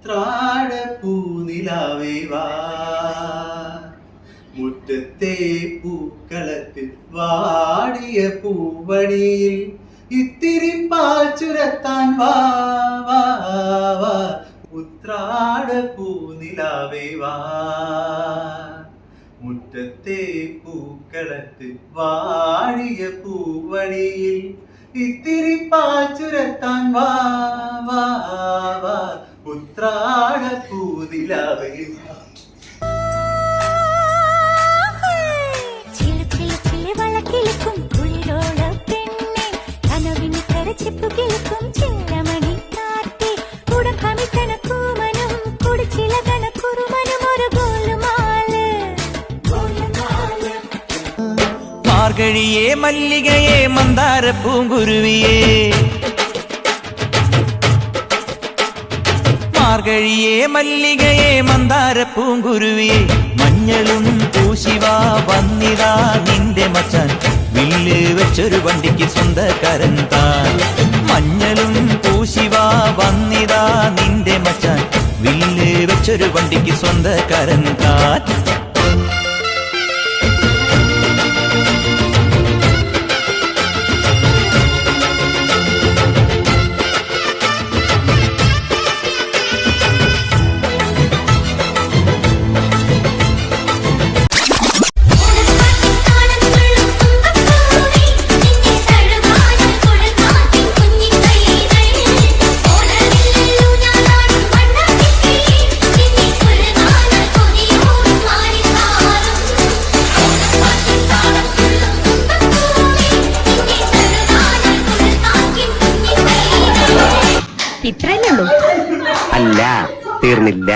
ഉത്രാട പൂനിലാവേ വാ, മുറ്റത്തെ പൂക്കളത്തിൽ വാടിയ പൂവണിയിൽ ഇത്തിരി പാൽ ചുരത്താൻ വാ വാ വാ. ഉത്രാട പൂനിലാവേ വാ, മുറ്റത്തെ പൂക്കളത്തിൽ വാടിയ പൂവണിയിൽ ഇത്തിരി പാൽ ചുരത്താൻ വാ വാ വാ. ഉത്രാട പൂനിലാവേ വാ. മാർഗഴിയേ മല്ലികയെ മന്ദാര പൂങ്കുരുവിയേ, മാർഗഴിയേ മല്ലികയെ മന്ദാര പൂങ്കുരുവിയെ, മഞ്ഞളും പൂശിവാ വന്നിതാ നിന്റെ മച്ചാൻ, വില്ല് വെച്ചൊരു വണ്ടിക്ക് സ്വന്തക്കാരൻ താൻ. മഞ്ഞളും പൂശിവാ വന്നിതാ നിന്റെ മച്ചാൻ, വില്ല് വെച്ചൊരു വണ്ടിക്ക് സ്വന്തക്കാരൻ താൻ. ഇത്രയല്ലേ ഉള്ളൂ? അല്ല, തീർന്നില്ല.